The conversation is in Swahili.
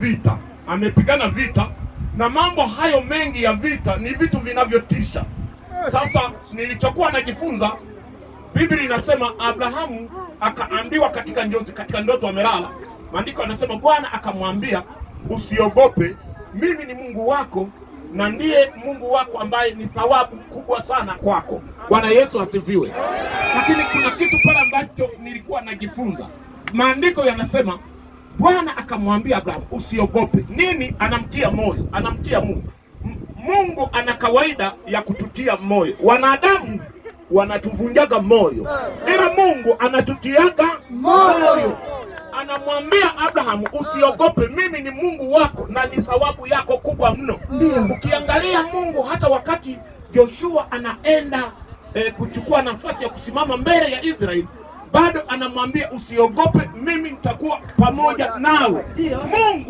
Vita, amepigana vita, na mambo hayo mengi ya vita ni vitu vinavyotisha. Sasa nilichokuwa najifunza, Biblia inasema Abrahamu akaambiwa katika ndoto amelala. Maandiko yanasema Bwana akamwambia, usiogope, mimi ni Mungu wako na ndiye Mungu wako ambaye ni thawabu kubwa sana kwako. Bwana Yesu asifiwe. Lakini kuna kitu pale ambacho nilikuwa najifunza. Maandiko yanasema Bwana akamwambia Abrahamu, usiogope. Nini? Anamtia moyo, anamtia Mungu. Mungu ana kawaida ya kututia moyo. Wanadamu wanatuvunjaga moyo, ila Mungu anatutiaga moyo. Anamwambia Abrahamu, usiogope, mimi ni Mungu wako na ni thawabu yako kubwa mno. Ukiangalia Mungu hata wakati Joshua anaenda kuchukua nafasi ya kusimama mbele ya Israeli, bado anamwambia usiogope, mimi nitakuwa pamoja nawe. Mungu